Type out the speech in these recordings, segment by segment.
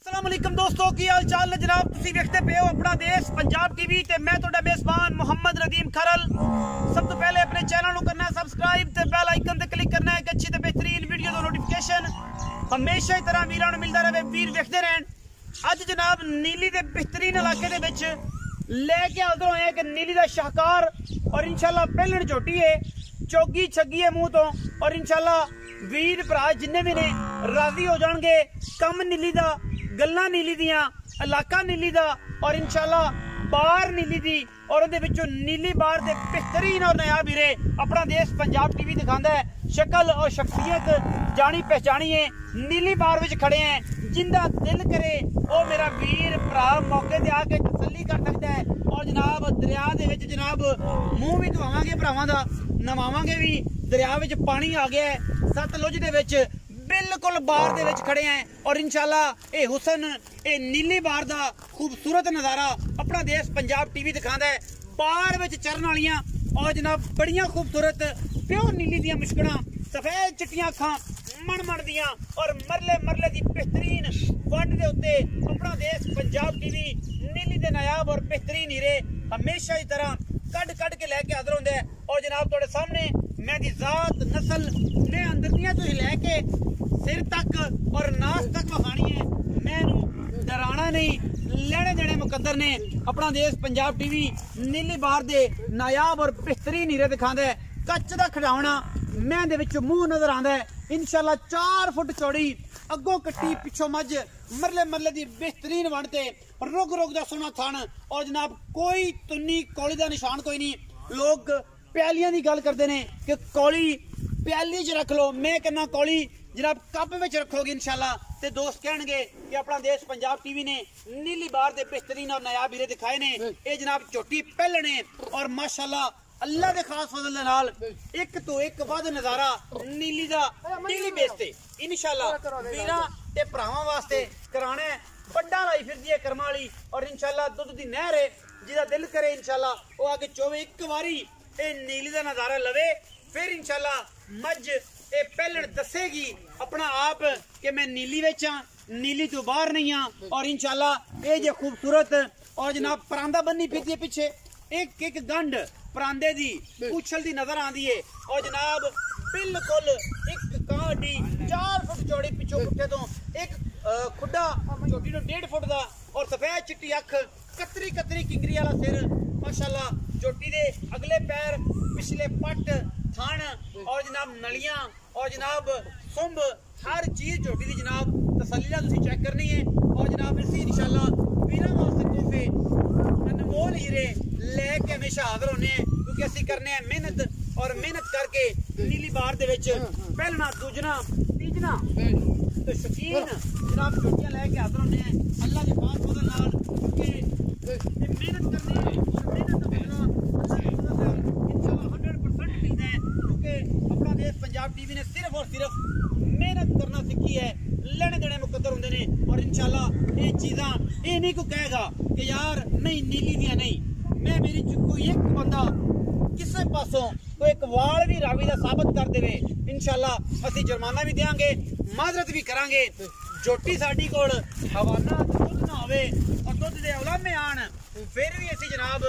अस्सलामुअलैकुम दोस्तों की हाल चाल जनाब तुसी देखते पे हो अपना देश पंजाब टीवी ते मैं तोड़ा मेजबान मोहम्मद रदीम खरल। सब तो पहले अपने चैनल को करना है सब्सक्राइब ते बेल आइकन ते क्लिक करना है कि अच्छी ते बेहतरीन वीडियो दा नोटिफिकेशन हमेशा ही तरह वीरां नूं मिलदा रहे, वीर देखते रहन। अज जनाब नीली दे बेहतरीन इलाके दे विच लेके हाजिर होए कि नीली दा शाहकार और इंशाल्लाह पहलण झोटी है, चौगी छगी है मुंह तो और इंशाल्लाह वीर भरा जिन्ने भी ने राजी हो जाएंगे। कम नीली दा, गल्लां नीली दियां, इलाका नीली दा और इंशाल्लाह बार नीली दी और उहदे विचों नीली बार दे बेहतरीन और नया वीरे अपना देश पंजाब टीवी दिखांदा है। शक्ल और शख्सियत जानी पहचानी है, नीली बार विच खड़े हैं। जिंदा दिल करे वो मेरा वीर भरा मौके ते आके तसल्ली कर सकता है। और जनाब दरिया दे विच जनाब मुंह भी धोवांगे भरावां दा, नवावांगे भी। दरिया विच पानी आ गया है, सतलुज दे विच बिल्कुल बार दे विच खड़े हैं और इंशाल्लाह ए हुसन ए नीली बार दा खूबसूरत नजारा अपना देश पंजाब टीवी दिखांदा है। बार विच चरण वालियां और जनाब बड़ियां खूबसूरत प्योर नीली दियां मुश्कणा, सफेद चिट्टियां अखां मन मन दियां और मरले मरले दी बेहतरीन वंड दे उत्ते अपना देश पंजाब टीवी नीली दे नायाब और बेहतरीन हीरे हमेशा की तरह कड कड के लैके हाजिर होंदे है। और जनाब थोड़े सामने मैं दी जात नस्ल ने अंदर दियां तो ही लैके सिर तक और नास तक वखानी है। मैनू डराना नहीं, लेने देने मुकद्दर ने अपना देश पंजाब टीवी नीली बार दे नायाब और बेहतरीन हीरे दिखांदा है। कच्च दा खिडौना मैं दे विच मुंह नजर आंदा है। इंशाल्लाह 4 फुट चौड़ी अगों कट्टी पिछों मज मरले मरले दी बेहतरीन वणते रुग रुग दा सोना थन और जनाब कोई तुन्नी कौली दा निशान कोई नहीं। लोग प्यालियां दी गल करदे ने कि कौली प्याली च रख लो, मैं कहना कौली जनाब कप विच रखोगे इंशाल्लाह ते दोस्त कहणगे कि अपना देश पंजाब टीवी ने नीली बार दे बेहतरीन और नायाब हीरे दिखाए ने। ये जनाब झोटी पहलने और माशाल्लाह अल्लाह दे खास फजल दे नाल एक तो एक वध नजारा नीली दा डेली बेस ते इंशाल्लाह वीरां ते भरावां वास्ते कराना है। बड़ा लाई फिरदी है कर्मा वाली और इंशाल्लाह दुध दी नहर है, जिहदा दिल करे इंशाल्लाह वो आके चोवे एक बारी ए नीली दा नजारा लवे। फिर इंशाल्लाह मज ए पहलण दसेगी अपना आप कि मैं नीली विच हां, नीली तो बाहर नहीं हां। और इंशाल्लाह ये जे खूबसूरत और जनाब परांदा बन्नी फिरदी है पिछे एक एक गंढ परांदे दी पूछल दी नजर आंदी है। और जनाब बिल्कुल एक कांडी 4 फुट चौड़ी पिछों पुट्ठे तो एक खुड्डा छोटी नो 1.5 फुट दा और सफेद चिट्टी अख कतरी कतरी किंगरी वाला सिर माशाल्लाह। चोटी दे अगले पैर पिछले पट थान और जनाब नलियां और जनाब सुंब हर चीज चोटी दी जनाब तसल्ली नाल तुसीं चेक करनी है। और जनाब इसी इंशाल्लाह वीरां वास्ते तोहफे अनमोल हीरे लेके हमेशा हाजिर होने हैं, क्योंकि असीं करने हैं मेहनत और मेहनत करके नीली बार दे विच पहलना दूजना तीजना तो शकीन जनाब चोटियां लेके हाजिर होने हैं अल्लाह के पास फजल नाल, क्योंकि मेहनत करनी है और मेहनत का बदला अल्लाह के फजल नाल इंशाल्लाह 100% मिलता है। क्योंकि अपना देश पंजाब टीवी ने सिर्फ और सिर्फ मेहनत करना सीखी है, लेने देने मुकद्दर होंदे ने। और इंशाल्लाह ये चीज़ां ये नहीं को कहेगा कि यार नहीं नीली दियां नहीं, मैं मेरी कोई एक बंदा किसी पासों तो एक वाल भी रावी का साबित कर देवे इंशाल्लाह असीं जुर्माना भी देंगे, माजरत भी करांगे। झोटी साडी कोल हवाना दुध ना होवे और दुध दे उलामे आन फिर भी असीं जनाब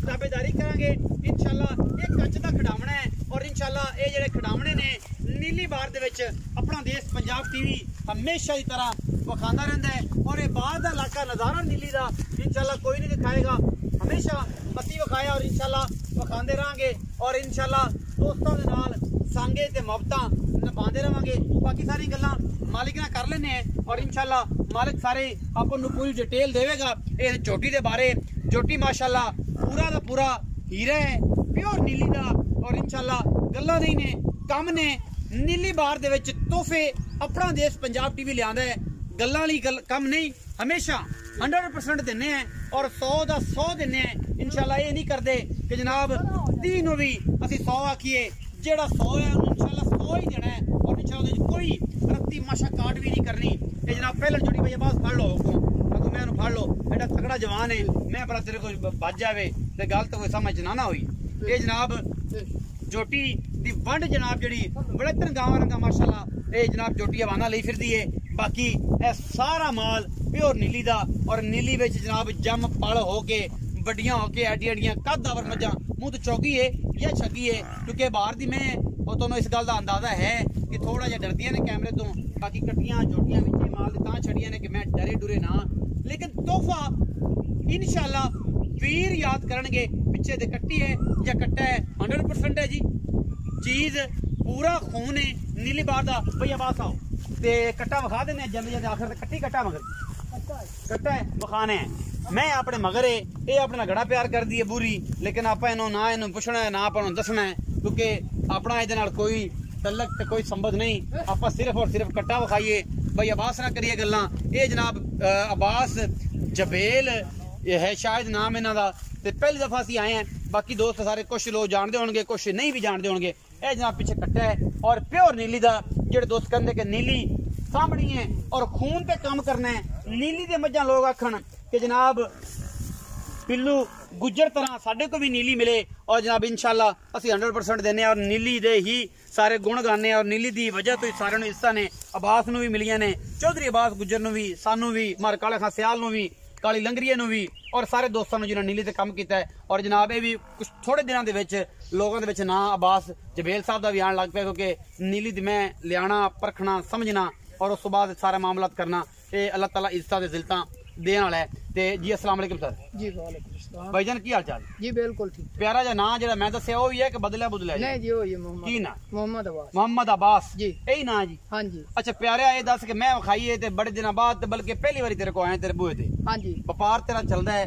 ताबेदारी करांगे इंशाल्लाह। ये कच्च दा खिडौना है और इंशाल्लाह ये जेडे खिडौने ने नीली बार दे विच अपना देश पंजाब टीवी हमेशा की तरह विखांदा रहिंदा है। और ये बाहर दा इलाका नजारा नीली दा इंशाल्लाह कोई नहीं दिखाएगा, हमेशा असीं विखाया और इंशाल्लाह विखांदे रहांगे। और इंशाल्लाह दोस्तों दे नाल सांगे ते मुहब्बतां निभांदे रहांगे। बाकी सारी गल्लां मालिक नाल कर लैने हैं और इंशाल्लाह मालिक सारे आपां नूं पूरी डिटेल देवेगा इस झोटी दे बारे। झोटी माशाल्लाह पूरा दा पूरा हीरा है, प्योर नीली दा और इंशाल्लाह गल्लां नहीं ने कम ने। नीली बार दे विच तोहफे अपना देश पंजाब टीवी लियांदा है, गल्लां वाली गल कम नहीं, हमेशा 100% देने हैं और 100 दा 100 देने हैं इंशाल्लाह। ये नहीं करते कि जनाब 30 नूं भी असीं 100 आखिए, जेड़ा 100 है इंशाल्लाह 100 ही देना है और इंशाल्लाह कोई रत्ती माशा काट भी नहीं करनी। ये जनाब पहले छोटी भैया बस फड़ लो अगो मैं फड़ लो, एडा तगड़ा जवान है, मैं पर तेरे को बच जावे ते गल तो कोई समझ ना ना हुई। ये जनाब झोटी दी वंड जनाब जड़ी बड़े गांव रंगा माशाल्लाह ये जनाब झोटी हवाना ली फिरदी है। बाकी सारा माल प्योर नीली दा और नीली विच जनाब जम पल हो के वड्डियां हो के एडी एडियां कदावर मज्जां मुंह तो चौगी है या छगी है क्योंकि बाहर दी मैं और तुहानूं इस गल दा अंदाजा है कि थोड़ा जिहा डरदियां ने कैमरे तो बाकी कट्टियां जोटियां विच माल तां छड़ियां ने कि मैं डरे डुरे ना लेकिन तोहफा इंशाअल्लाह वीर याद करनगे पिछे दे कट्टी है या कट्टा है 100% है जी चीज पूरा खून है नीली बार दा भैया बास आओ ते कट्टा विखा देने जल्दी जल्दी आखिर ते कट्टी कट्टा मगर कट्टा है विखाने है मैं अपने मगर है ये अपना गड़ा प्यार कर दी है बुरी लेकिन आप इन्हों ना इन्हों पुछना है ना अपन दसना है क्योंकि अपना ये कोई तलक ते कोई संबंध नहीं आप सिर्फ और सिर्फ कट्टा विखाइए भाई अब्बास ना करिए गल्लां ये जनाब अब्बास जबेल ये है शायद नाम इन्हां दा ते पहली दफा असीं आए हैं बाकी दोस्त सारे कुछ लोग जानते होंगे कुछ नहीं भी जानते होंगे ये जनाब पीछे कट्टा है और प्योर नीली दा जेड़े दोस्त कहंदे कि नीली सामणी है और खून पे काम करना है नीली दे मज्जां लोग आखन कि जनाब पिल्लू गुज्जर तरह साडे को भी नीली मिले और जनाब इंशाल्लाह असी 100% देने और नीली दे ही सारे गुण गाने और नीली दी वजह तो सारे नूं हिस्सा ने अब्बास नूं भी मिलियां ने चौधरी अब्बास गुज्जर नूं भी सानू भी मार काले खां सियाल नूं भी काली लंगरीए नूं भी और सारे दोस्तों नूं जिन्हां नीली ते काम कीता है और जनाब ये भी कुछ थोड़े दिनों दे विच लोगों दे विच ना अब्बास जबेल साहब दा भी आण लग पिया क्योंकि नीली दी मैं लियाना परखना समझना और उस बाद सारा मामलात करना ये अल्लाह ताला इज्जत ते जिल्लतां देने वाला है ते जी अस्सलाम वालेकुम सर जी वालेकुम अस्सलाम भाईजान की हाल चाल जी बिल्कुल ठीक प्यारा जा नाम जेड़ा मैं दस्या वो ही है कि बदलिया बुदलिया नहीं जी वो ये मोहम्मद की ना मोहम्मद अब्बास मोहम्मद अब्बास जी यही ना जी हां जी अच्छा प्यारे ये दस कि मैं खाइए ते बड़े दिनों बाद बल्कि पहली बारी तेरे को आए तेरे बूहे ते हां जी व्यापार तेरा चलदा है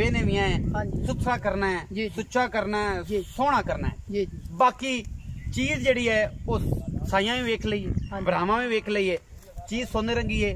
बेने भी है हां जी सुथरा करना है जी सुच्चा करना है जी सोहना करना है जी जी बाकी चीज जेड़ी है वो साइयां भी वेख लईए ब्राहमा भी वेख लईए चीज सोने रंगी है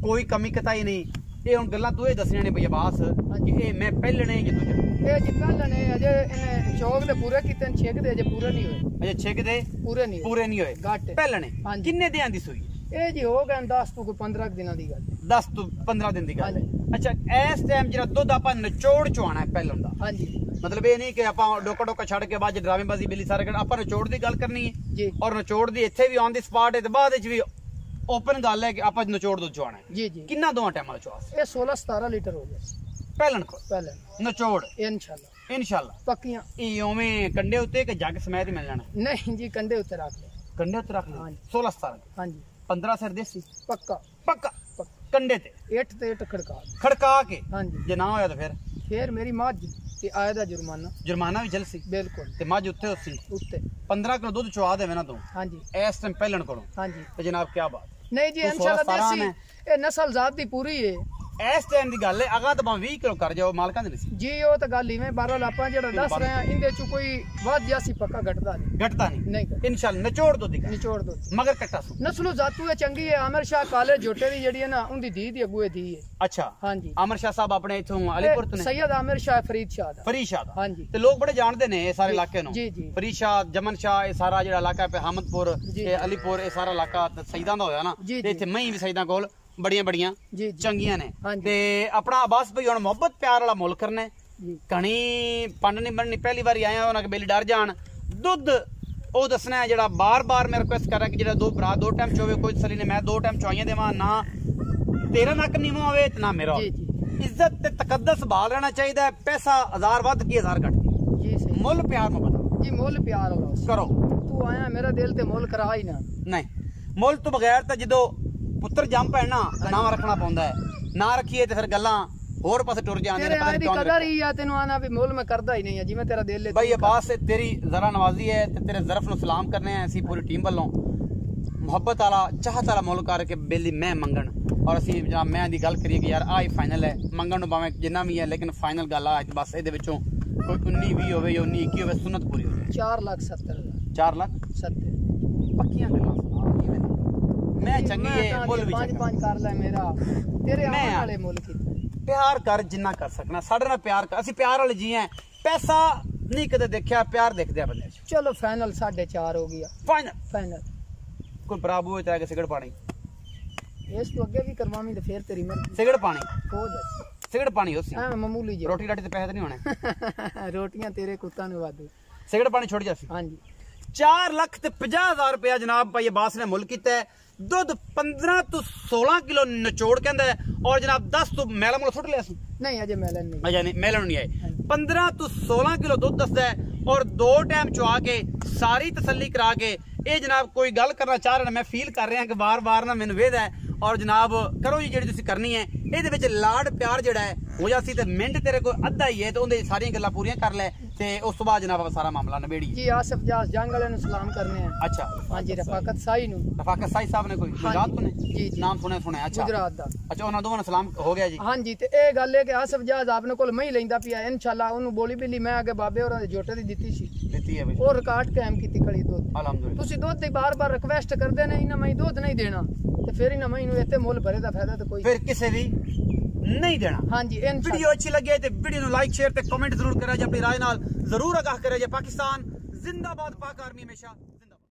कोई कमी कताई नहीं ये हुन गल्लां तू दसनियां ने भैया बास कि ये मैं पहले नहीं कि तुझे ये जी पहले ने अजे इन्हें चौक दे पूरे कीते छेक दे अजे पूरे नहीं हुए अच्छा छेक दे पूरे नहीं होए घट पहले ने हां जी किन्ने दियां दी सूई ये जी हो गए 10 तो 15 दिनों दी गल 10 तो 15 दिन दी गल है अच्छा इस टाइम जरा दुध आपां निचोड़ चवाना है पहले हुंदा हां जी मतलब ये नहीं कि आपां डोका डोका छड़ के बाद ड्रामेबाजी बिल्ली सारे आपां निचोड़ दी गल करनी है जी और निचोड़ दी इत्थे भी ऑन दी स्पॉट है ते बाद विच भी ओपन गल है कि आप निचोड़ दूध चवाना है जी जी कितना दो टाइम चवास ये 16-17 लीटर हो गया पहलन को पहले निचोड़ इंशाल्लाह पक्कियां ये ओवें कंडे उत्ते के जग समेत ही मिल जाना नहीं जी कंडे उत्ते रख ले कंडे उत्ते रख ले 16-17 हां जी 15 सिर देसी पक्का पक्का कंडे ते 8 ते 8 खड़का के हां जी जे ना होया तो फिर मेरी मझ ते आया दा जुर्माना भी जलसी बिल्कुल ते मझ उत्ते होसी उत्ते 15 किलो दूध चवा देवे ना तू हां जी इस टाइम पहलन कोलो हां जी ते जनाब क्या बात नहीं जी इंशाल्लाह देसी ये नस्ल जात दी पूरी है इस टाइम दी गल है अगा तो 20 किलो कर जाओ मालकां दे नहीं जी वो तो गल ही में बारह लापा जेड़ा दस रहे हैं इंदे चो कोई वाद जासी पक्का घटदा नहीं इंशाल्लाह निचोड़ दो दिखा निचोड़ दो मगर कट्टा सु नस्लो जातू है चंगी है आमिर शाह काले जोटे दी जेड़ी है ना उनदी धी दी अगुए धी है अच्छा हां जी आमिर शाह साहब अपने इथों अलीपुर तो ने सैयद आमिर शाह फरीद शाह हां जी ते लोग बड़े जानते ने ये सारे इलाके नु जी जी फरीद शाह जमन शाह ये सारा जेड़ा इलाका है हमदपुर ये अलीपुर ये सारा इलाका सईदां दा होया ना ते इथे मई भी सईदां कोल बड़ियां बड़ियां चंगियां ने ते अपना अब्बास भाई हुन मोहब्बत प्यार वाला मुल करना है कणी पंड नहीं बननी पहली बार आया उन्हें बेली डर जान दुध ओ दसना है जेड़ा बार बार मैं रिक्वेस्ट कर रहा कि जेड़ा दो भरा 2 टाइम चोवे कोई सली ने मैं 2 टाइम चवाइयां देवां ना तेरा नक नीवा होवे ते ना मेरा इज्जत ते तकद्दस बाल रहना चाहिए पैसा 1000 वध की 1000 घट जी सही मुल प्यार मोहब्बत जी मुल प्यार करो तू आया मेरा दिल ते मुल करा ही ना नहीं मुल तो बगैर तो जदों पुत्र जम पैना नाम रखना पौंदा है ना रखिए तो फिर गल्लां होर पासे टुर जांदे ने तेरी कदर ही है तेनु आना भी मोल में करदा ही नहीं है जिवें तेरा दिल ले भाई अब्बास तेरी जरा नवाजी है ते तेरे ज़रफ नु सलाम करने हैं असी पूरी टीम वालों मोहब्बत वाला चाहत वाला मोल करके बेली मैं मंगण और असी जनाब मैं दी गल करिए कि यार आ ही फाइनल है मंगण नु भावें जिन्ना भी है लेकिन फाइनल गल आ बस इहदे विचों कोई 19 20 होवे या 19 21 होवे सुन्नत पूरी होवे 4,70,000 4,70,000 पक्कियां गल्लां मैं चंगी है मुल भी पांच कर ले मेरा तेरे आने वाले मुल की प्यार कर जिन्ना कर सकना साडे नाल प्यार कर असी प्यार वाले जी हैं पैसा नहीं कदे देखया प्यार देखदे बंदे चलो फाइनल 4.5 हो गया फाइनल कोई बराबर होता है कि सिगरेट पानी इस तो आगे भी करवामी तो फिर तेरी मर्जी सिगरेट पानी हो जाए सिगरेट पानी होसी हां मामूली जी रोटी राटी ते पैसे नहीं होने रोटियां तेरे कुत्ता नु वादू सिगरेट पानी छोड़ जासी हां जी 4,50,000 रुपया जनाब भाई अब्बास ने मुल किया है। दुध 15 तो 16 किलो निचोड़ कहंदा है और जनाब 10 तो मैला मुल सुट लिया नहीं अजे मेलन नहीं अजे नहीं मेलन नहीं आए। 15 तो 16 किलो दुध दसदा है और 2 टाइम चुआ के सारी तसल्ली करा के ये जनाब कोई गल करना चाह रहे मैं फील कर रहा कि बार बार ना मैनू वेद है और जनाब करो जी जी तुसीं करनी है ये लाड प्यार जड़ा है हो जासी ते मिंट तेरे को अद्धा ही है तो उन्हें सारी गल्लां पूरियां कर ले ते उस तो बाद जनाब सारा मामला नबेड़ी जी। आसिफ जास जंग वाले सलाम करने हैं। अच्छा हां जी रफाकत साई नु रफाकत साई साहब ने कोई गुजरात तो ने जी नाम सुने अच्छा गुजरात दा अच्छा उन्हां दोवां सलाम हो गया जी। हां जी ते ए गल है कि आसिफ जास आपने कोल मैं ही लेंदा पिया इंशाल्लाह ओनु बोली बिल्ली मैं आगे बाबे होरां दे जोटे दी दित्ती सी दित्ती है भाई और रिकॉर्ड कायम कीती खड़ी दुध अल्हम्दुलिल्लाह तुसी दुध दी बार-बार रिक्वेस्ट करदे ने इना मैं दुध नहीं देना ते फिर इना मैं इनु इत्ते मुल भरे दा फायदा तो कोई फिर किसे भी नहीं देना। हाँ जी वीडियो अच्छी लगे तो वीडियो लाइक शेयर ते कमेंट जरूर करें अपनी राय नाल जरूर आगाह करें। पाकिस्तान जिंदाबाद, पाक आर्मी हमेशा